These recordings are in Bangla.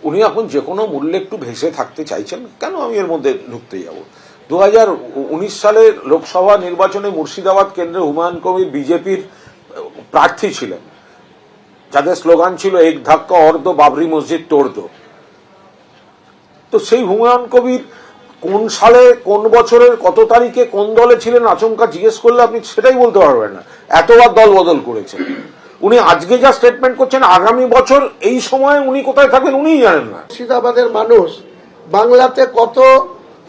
উনি এখন যে কোনো মূল্যে একটু ভেসে থাকতে চাইছেন। কেন আমি এর মধ্যে ঢুকতে যাব? 2019 সালের লোকসভা নির্বাচনে মুর্শিদাবাদ কেন্দ্রে হুমায়ুন কবির বিজেপির প্রার্থী ছিলেন, যাদের স্লোগান ছিল এক ধাক্কা অর্ধ বাবরি মসজিদ তোড় দো। তো সেই হুমায়ুন কবির কোন সালে, কোন বছরের কত তারিখে কোন দলে ছিলেন আচমকা জিজ্ঞেস করলে আপনি সেটাই বলতে পারবেন না। এতবার দল বদল করেছেন উনি। আজকে যা স্টেটমেন্ট করছেন, আগামী বছর এই সময়ে উনি কোথায় থাকবেন উনিই জানেন না। মুর্শিদাবাদের মানুষ বাংলাতে কত,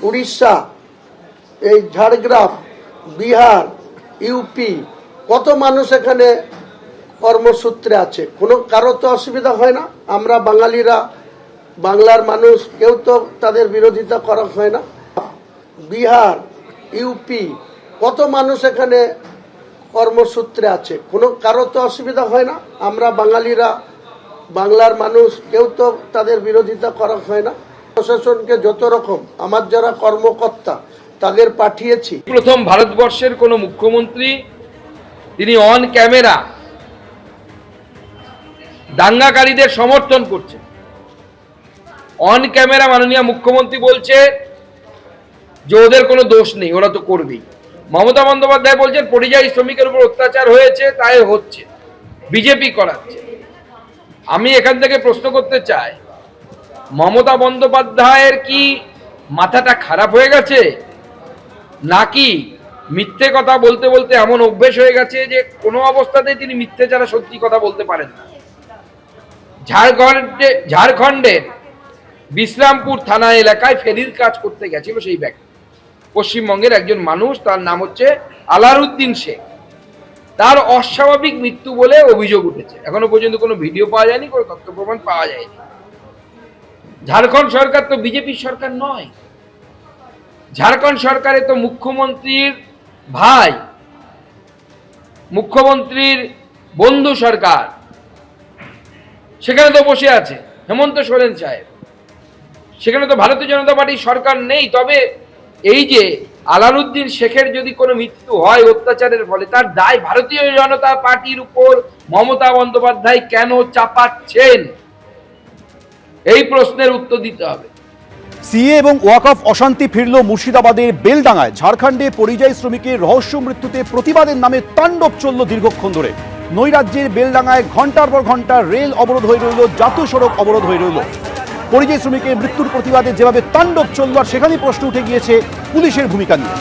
উড়িষ্যা, এই ঝাড়গ্রাম, বিহার, ইউপি, কত মানুষ এখানে কর্মসূত্রে আছে, কোনো কারো তো অসুবিধা হয় না। আমরা বাঙালিরা, বাংলার মানুষ, কেউ তো তাদের বিরোধিতা করা হয় না। বিহার, ইউপি, কত মানুষ এখানে কর্মসূত্রে আছে, কোনো কারো তো অসুবিধা হয় না। আমরা বাঙালিরা, বাংলার মানুষ, কেউ তো তাদের বিরোধিতা করা হয় না। প্রশাসনকে যত রকম আমার যারা কর্মকর্তা তাদের পাঠিয়েছি। প্রথম ভারতবর্ষের কোন মুখ্যমন্ত্রী তিনি অন ক্যামেরা দাঙ্গাকারীদের সমর্থন করছেন। অন ক্যামেরা মাননীয় মুখ্যমন্ত্রী বলছে যে ওদের কোনো দোষ নেই, ওরা তো করবেই। মমতা বন্দ্যোপাধ্যায় বলছেন পরিযায়ী শ্রমিকের উপর অত্যাচার হয়েছে, তাই হচ্ছে, বিজেপি করাচ্ছে। আমি এখান থেকে প্রশ্ন করতে চাই, মমতা বন্দ্যোপাধ্যায়ের কি মাথাটা খারাপ হয়ে গেছে, নাকি মিথ্যে কথা বলতে বলতে এমন অভ্যেস হয়ে গেছে যে কোনো অবস্থাতেই তিনি মিথ্যে ছাড়া সত্যি কথা বলতে পারেন না? ঝাড়খণ্ডের বিশ্রামপুর থানা এলাকায় ফেরির কাজ করতে গেছিল সেই ব্যক্তি, পশ্চিমবঙ্গের একজন মানুষ, তার নাম হচ্ছে আলারউদ্দিন শেখ। তার অস্বাভাবিক মৃত্যু বলে অভিযোগ উঠেছে। এখনো পর্যন্ত কোনো ভিডিও পাওয়া যায়নি, কোনো তথ্য প্রমাণ পাওয়া যায়নি। ঝাড়খণ্ড সরকার তো বিজেপির সরকার নয়। ঝাড়খণ্ড সরকারে তো মুখ্যমন্ত্রীর ভাই, মুখ্যমন্ত্রীর বন্ধু সরকার, সেখানে তো বসে আছে হেমন্ত সোরেন সাহেব। সেখানে তো ভারতীয় জনতা পার্টির সরকার নেই। তবে এই যে আলারউদ্দিন শেখের যদি কোনো মৃত্যু হয় অত্যাচারের ফলে, তার দায় ভারতীয় জনতা পার্টির উপর মমতা বন্দ্যোপাধ্যায় কেন চাপাচ্ছেন? এই প্রশ্নের উত্তর দিতে হবে। সিএ এবং ওয়াকফ অশান্তি ফিরল মুর্শিদাবাদের বেলডাঙ্গায়। ঝাড়খণ্ডে পরিযায়ী শ্রমিকের রহস্য মৃত্যুতে প্রতিবাদের নামে তাণ্ডব চলল দীর্ঘক্ষণ ধরে। নৈরাজ্যের বেলডাঙ্গায় ঘন্টার পর ঘন্টা রেল অবরোধ হয়ে রইল, জাতীয় সড়ক অবরোধ হয়ে রইল। পরিযায়ী শ্রমিকের মৃত্যুর প্রতিবাদে যেভাবে তাণ্ডব চলল, আর সেখানেই প্রশ্ন উঠে গিয়েছে পুলিশের ভূমিকা নিয়ে।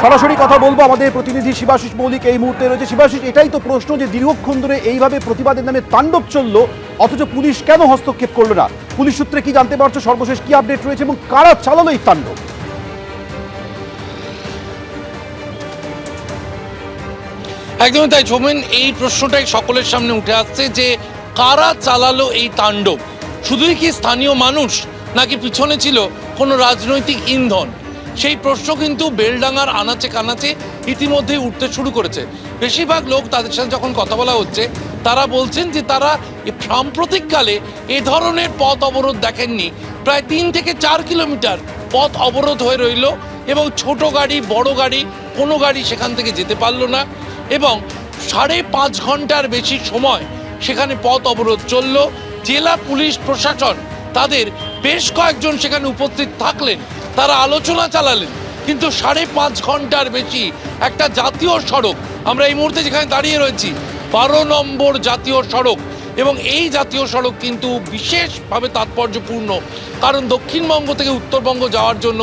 সরাসরি কথা বলবো, আমাদের প্রতিনিধি শিবাশিস মৌলিক এই মুহূর্তে রয়েছে। শিবাশিস, এটাই তো প্রশ্ন যে দীর্ঘক্ষণ ধরে এইভাবে প্রতিবাদের নামে তাণ্ডব চলল, অথচ পুলিশ কেন হস্তক্ষেপ করলো না? পুলিশ সূত্রে কি জানতে পারছো, সর্বশেষ কি আপডেট রয়েছে এবং কারা চালালো এই তাণ্ডব? একদমই তাই ঝোমেন, এই প্রশ্নটাই সকলের সামনে উঠে আসছে যে কারা চালালো এই তাণ্ডব। শুধুই কি স্থানীয় মানুষ, নাকি পিছনে ছিল কোনো রাজনৈতিক ইন্ধন? সেই প্রশ্ন কিন্তু বেলডাঙ্গার আনাচে কানাচে ইতিমধ্যেই উঠতে শুরু করেছে। বেশিরভাগ লোক, তাদের সাথে যখন কথা বলা হচ্ছে, তারা বলছেন যে তারা সাম্প্রতিককালে এ ধরনের পথ অবরোধ দেখেননি। প্রায় 3 থেকে 4 কিলোমিটার পথ অবরোধ হয়ে রইল এবং ছোট গাড়ি, বড় গাড়ি, কোনো গাড়ি সেখান থেকে যেতে পারলো না এবং 5.5 ঘন্টার বেশি সময় সেখানে পথ অবরোধ চলল। জেলা পুলিশ প্রশাসন তাদের বেশ কয়েকজন সেখানে উপস্থিত থাকলেন, তারা আলোচনা চালালেন, কিন্তু 5.5 ঘন্টার বেশি একটা জাতীয় সড়ক, আমরা এই মুহূর্তে যেখানে দাঁড়িয়ে রয়েছি 12 নম্বর জাতীয় সড়ক, এবং এই জাতীয় সড়ক কিন্তু বিশেষভাবে তাৎপর্যপূর্ণ, কারণ দক্ষিণবঙ্গ থেকে উত্তরবঙ্গ যাওয়ার জন্য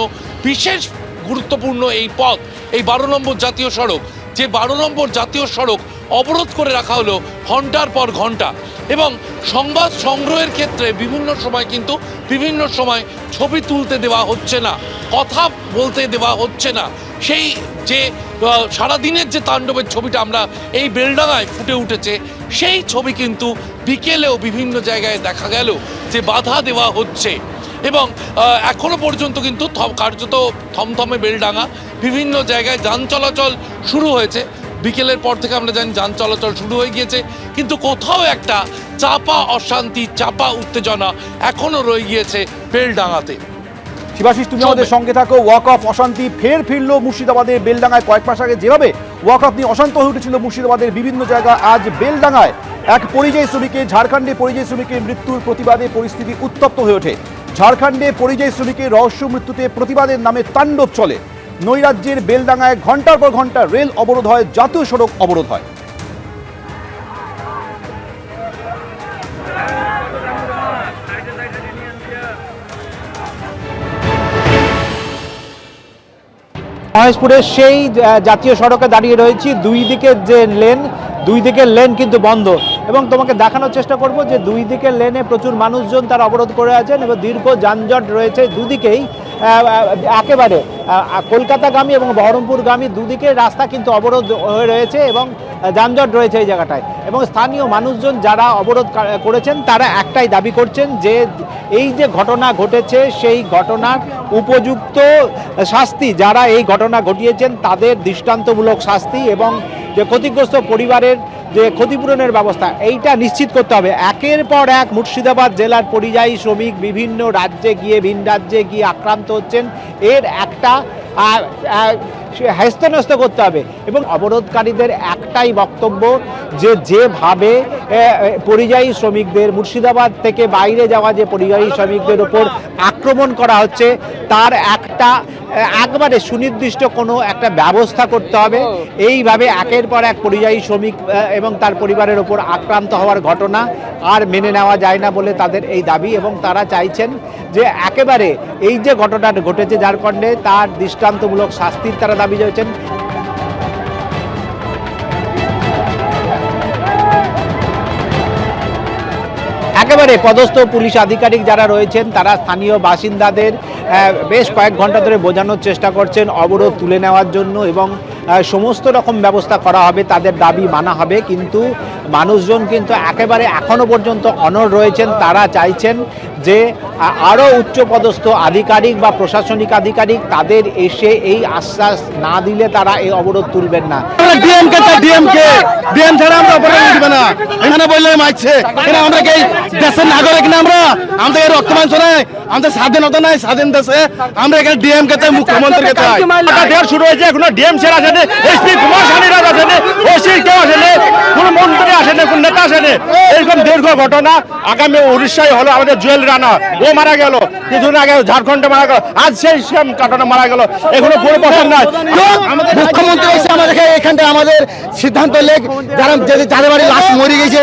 বিশেষ গুরুত্বপূর্ণ এই পথ, এই 12 নম্বর জাতীয় সড়ক। যে 12 নম্বর জাতীয় সড়ক অবরোধ করে রাখা হলো ঘন্টার পর ঘন্টা, এবং সংবাদ সংগ্রহের ক্ষেত্রে বিভিন্ন সময় কিন্তু বিভিন্ন সময় ছবি তুলতে দেওয়া হচ্ছে না, কথা বলতে দেওয়া হচ্ছে না। সেই যে সারাদিনের যে তাণ্ডবের ছবিটা আমরা এই বেলডাঙ্গায় ফুটে উঠেছে, সেই ছবি কিন্তু বিকেলেও বিভিন্ন জায়গায় দেখা গেল যে বাধা দেওয়া হচ্ছে। এবং এখনো পর্যন্ত কিন্তু কার্যত থমথমে বেলডাঙ্গা, বিভিন্ন জায়গায় যান চলাচল শুরু হয়েছে। বিকেলের পর থেকে আমরা জানি যান চলাচল শুরু হয়ে গিয়েছে, কিন্তু কোথাও একটা চাপা অশান্তি, চাপা উত্তেজনা এখনো রয়ে গিয়েছে বেলডাঙ্গাতে। শিবাশিস, তুমি আমাদের সঙ্গে থাকো। ওয়াকফ অশান্তি ফের ফিরল মুর্শিদাবাদের বেলডাঙ্গায়। কয়েক মাস আগে যেভাবে ওয়াকফ নিয়ে অশান্ত হয়ে উঠেছিল মুর্শিদাবাদের বিভিন্ন জায়গা, আজ বেলডাঙ্গায় এক পরিযায়ী শ্রমিকের ঝাড়খণ্ডে পরিযায়ী শ্রমিকের মৃত্যুর প্রতিবাদে পরিস্থিতি উত্তপ্ত হয়ে ওঠে। ঝাড়খণ্ডে পরিযায়ী শ্রমিকের রহস্য মৃত্যুতে প্রতিবাদের নামে তাণ্ডব চলে। নৈরাজ্যের বেলডাঙ্গায় ঘণ্টার পর ঘণ্টা রেল অবরোধ হয়, জাতীয় সড়ক অবরোধ হয়। মহেশপুরের সেই জাতীয় সড়কে দাঁড়িয়ে রয়েছি, দুই দিকের লেন কিন্তু বন্ধ, এবং তোমাকে দেখানোর চেষ্টা করব যে দুই দিকের লেনে প্রচুর মানুষজন তারা অবরোধ করে আছেন এবং দীর্ঘ যানজট রয়েছে দুদিকেই। একেবারে কলকাতাগামী এবং বহরমপুরগামী দুদিকের রাস্তা কিন্তু অবরোধ হয়ে রয়েছে এবং যানজট রয়েছে এই জায়গাটায়। এবং স্থানীয় মানুষজন যারা অবরোধ করেছেন তারা একটাই দাবি করছেন যে এই যে ঘটনা ঘটেছে সেই ঘটনার উপযুক্ত শাস্তি, যারা এই ঘটনা ঘটিয়েছেন তাদের দৃষ্টান্তমূলক শাস্তি এবং যে ক্ষতিগ্রস্ত পরিবারের যে ক্ষতিপূরণের ব্যবস্থা এইটা নিশ্চিত করতে হবে। একের পর এক মুর্শিদাবাদ জেলার পরিযায়ী শ্রমিক বিভিন্ন রাজ্যে গিয়ে ভিন রাজ্যে গিয়ে আক্রান্ত হচ্ছেন, এর একটা হ্যস্ত করতে হবে। এবং অবরোধকারীদের একটাই বক্তব্য যে যেভাবে পরিযায়ী শ্রমিকদের মুর্শিদাবাদ থেকে বাইরে যাওয়া যে পরিযায়ী শ্রমিকদের উপর আক্রমণ করা হচ্ছে তার একবারে সুনির্দিষ্ট কোনো একটা ব্যবস্থা করতে হবে। এইভাবে একের পর এক পরিযায়ী শ্রমিক এবং তার পরিবারের ওপর আক্রান্ত হওয়ার ঘটনা আর মেনে নেওয়া যায় না বলে তাদের এই দাবি, এবং তারা চাইছেন যে একেবারে এই যে ঘটনাটা ঘটেছে ঝাড়খণ্ডে তার দৃষ্টান্তমূলক শাস্তির তারা দাবি করেছেন। একেবারে পদস্থ পুলিশ আধিকারিক যারা রয়েছেন তারা স্থানীয় বাসিন্দাদের বেশ কয়েক ঘন্টা ধরে বোঝানোর চেষ্টা করছেন অবরোধ তুলে নেওয়ার জন্য এবং সমস্ত রকম ব্যবস্থা করা হবে, তাদের দাবি মানা হবে। কিন্তু মানুষজন কিন্তু একেবারে এখনো পর্যন্ত অনড় রয়েছেন। তারা চাইছেন যে আরও উচ্চপদস্থ আধিকারিক বা প্রশাসনিক আধিকারিক তাদের এসে এই আশ্বাস না দিলে তারা এই অবরোধ তুলবেন না। ডিএম ছাড়া আমরা অবরোধ দিবে না, এখানে বললে মারছে। আমরা কি দেশের নাগরিক না? আমাদের রক্ত মাংস নাই, আমাদের স্বাধীনতা নাই। স্বাধীন দেশে আমরা এখানে ডিএম কে চাই, মুখ্যমন্ত্রীকে চাই। শুরু হয়েছে, এখনো ডিএম ছেড়ে আসেনি, এসপি কুমার শানিরাজ আসেনি, ওসি কেউ আসেনি, কোন মন্ত্রী আসেনি, কোন নেতা আসেনি। এরকম দীর্ঘ ঘটনা আগামী উড়িষ্যায় হলো, আমাদের জুয়েল রানা ও মারা গেল, কিছুদিন আগে ঝাড়খণ্ডে মারা গেল, আজ সেই সেম ঘটনা মারা গেল, এখনো কোনো প্রশ্ন নাই। মুখ্যমন্ত্রী এসে আমাদেরকে এখানটা আমাদের সিদ্ধান্ত লেখ, যারা যাদের বাড়ি লাশ মরে গেছে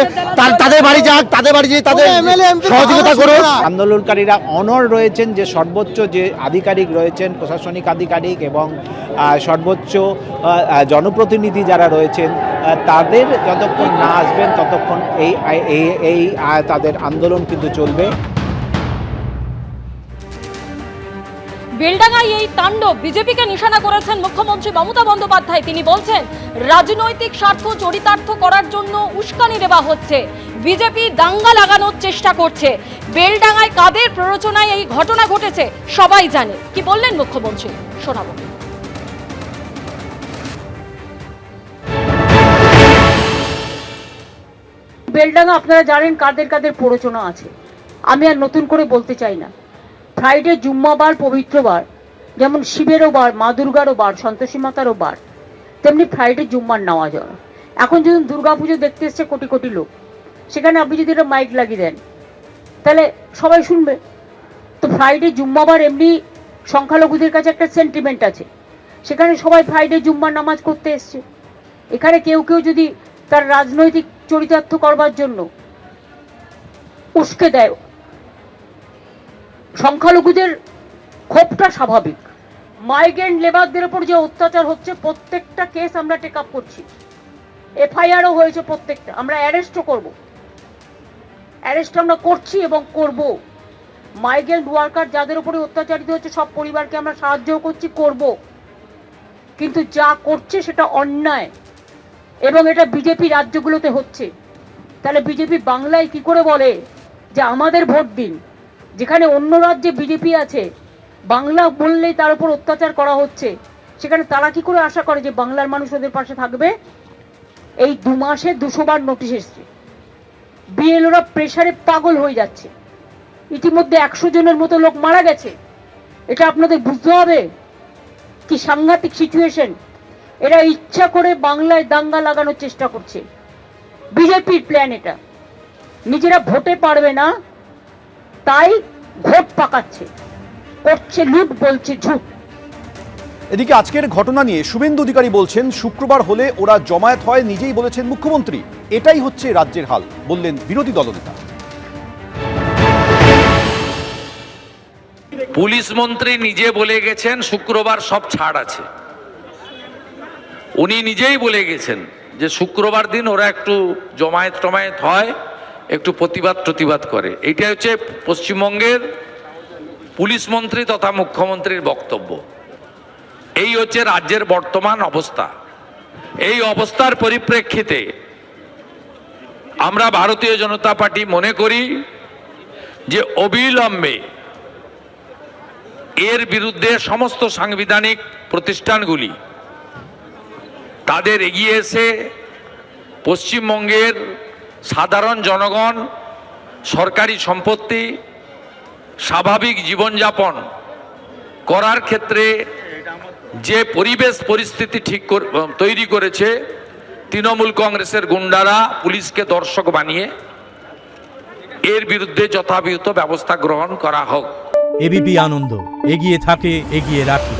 তাদের বাড়ি যাক, তাদের বাড়ি যেয়ে তাদের সহযোগিতা করুন। আন্দোলনকারীরা অনড় রয়েছেন যে সর্বোচ্চ যে আধিকারিক রয়েছেন, প্রশাসনিক আধিকারিক এবং সর্বোচ্চ জনপ্রতিনিধি যারা রয়েছেন তাদের যতক্ষণ না আসবেন ততক্ষণ এই তাদের আন্দোলন কিন্তু চলবে। বেলডাঙ্গায় এই তাণ্ডব বিজেপিকে নিশানা করেছেন মুখ্যমন্ত্রী মমতা বন্দ্যোপাধ্যায়। তিনি বলছেন রাজনৈতিক স্বার্থ চরিতার্থ করার জন্য উস্কানি দেওয়া হচ্ছে, বিজেপি দাঙ্গা লাগানোর চেষ্টা করছে। বেলডাঙ্গায় কাদের প্ররোচনায় এই ঘটনা ঘটেছে সবাই জানে। কি বললেন মুখ্যমন্ত্রী শোনাবো। বেলডাঙ্গা আপনারা জানেন কাদের কাদের প্ররোচনা আছে, আমি আর নতুন করে বলতে চাই না। ফ্রাইডে জুম্মাবার পবিত্র বার, যেমন শিবেরও বার, মা দুর্গারও বার, সন্তোষী মাতারও বার, তেমনি ফ্রাইডে জুম্মার নেওয়া যায়। এখন যদি দুর্গাপুজো দেখতে এসছে কোটি কোটি লোক, সেখানে আপনি যদি একটা মাইক লাগিয়ে দেন তাহলে সবাই শুনবে। তো ফ্রাইডে জুম্মাবার এমনি সংখ্যালঘুদের কাছে একটা সেন্টিমেন্ট আছে, সেখানে সবাই ফ্রাইডে জুম্মার নামাজ করতে এসছে। এখানে কেউ কেউ যদি তার রাজনৈতিক চরিতার্থ করবার জন্য উস্কে দেয়, সংখ্যালঘুদের ক্ষোভটা স্বাভাবিক। মাইগ্রেন্ট লেবারদের উপর যে অত্যাচার হচ্ছে প্রত্যেকটা কেস আমরা টেক আপ করছি, এফআইআরও হয়েছে প্রত্যেকটা, আমরা অ্যারেস্টও করব, অ্যারেস্ট আমরা করছি এবং করব। মাইগ্রেন্ট ওয়ার্কার যাদের উপরে অত্যাচারিত হচ্ছে সব পরিবারকে আমরা সাহায্যও করছি, করব। কিন্তু যা করছে সেটা অন্যায় এবং এটা বিজেপি রাজ্যগুলোতে হচ্ছে। তাহলে বিজেপি বাংলায় কি করে বলে যে আমাদের ভোট দিন, যেখানে অন্য রাজ্যে বিজেপি আছে, বাংলা বললেই তার উপর অত্যাচার করা হচ্ছে, সেখানে তারা কি করে আশা করে যে বাংলার মানুষ ওদের পাশে থাকবে? এই 2 মাসে 200 বার নোটিশ এসছে, বিএলওরা প্রেসারে পাগল হয়ে যাচ্ছে, ইতিমধ্যে 100 জনের মতো লোক মারা গেছে। এটা আপনাদের বুঝতে হবে কি সাংঘাতিক সিচুয়েশন। এরা ইচ্ছা করে বাংলায় দাঙ্গা লাগানোর চেষ্টা করছে। বিজেপির প্ল্যান এটা। নিজেরা ভোটে পারবে না তাই ভোট পাকাচ্ছে, করছে লুট, বলছে ঝুট। এদিকে আজকের ঘটনা নিয়ে শুভেন্দু অধিকারী বলছেন, শুক্রবার হলে ওরা জমায়েত হয়, নিজেই বলেছেন মুখ্যমন্ত্রী। এটাই হচ্ছে রাজ্যের হাল, বললেন বিরোধী দলনেতা। পুলিশ মন্ত্রী নিজে বলে গেছেন শুক্রবার সব ছাড় আছে। উনি নিজেই বলে গেছেন যে শুক্রবার দিন ওরা একটু জমায়েত হয়, একটু প্রতিবাদ করে। এইটা হচ্ছে পশ্চিমবঙ্গের পুলিশ মন্ত্রী তথা মুখ্যমন্ত্রীর বক্তব্য। এই হচ্ছে রাজ্যের বর্তমান অবস্থা। এই অবস্থার পরিপ্রেক্ষিতে আমরা ভারতীয় জনতা পার্টি মনে করি যে অবিলম্বে এর বিরুদ্ধে সমস্ত সাংবিধানিক প্রতিষ্ঠানগুলি তাদের এগিয়ে এসে পশ্চিমবঙ্গের সাধারণ জনগণ সরকারি সম্পত্তি স্বাভাবিক জীবনযাপন করার ক্ষেত্রে যে পরিবেশ পরিস্থিতি তৈরি করেছে তৃণমূল কংগ্রেসের গুন্ডারা পুলিশকে দর্শক বানিয়ে, এর বিরুদ্ধে যথাযথ ব্যবস্থা গ্রহণ করা হোক। এবিপি আনন্দ, এগিয়ে থাকে, এগিয়ে রাখে।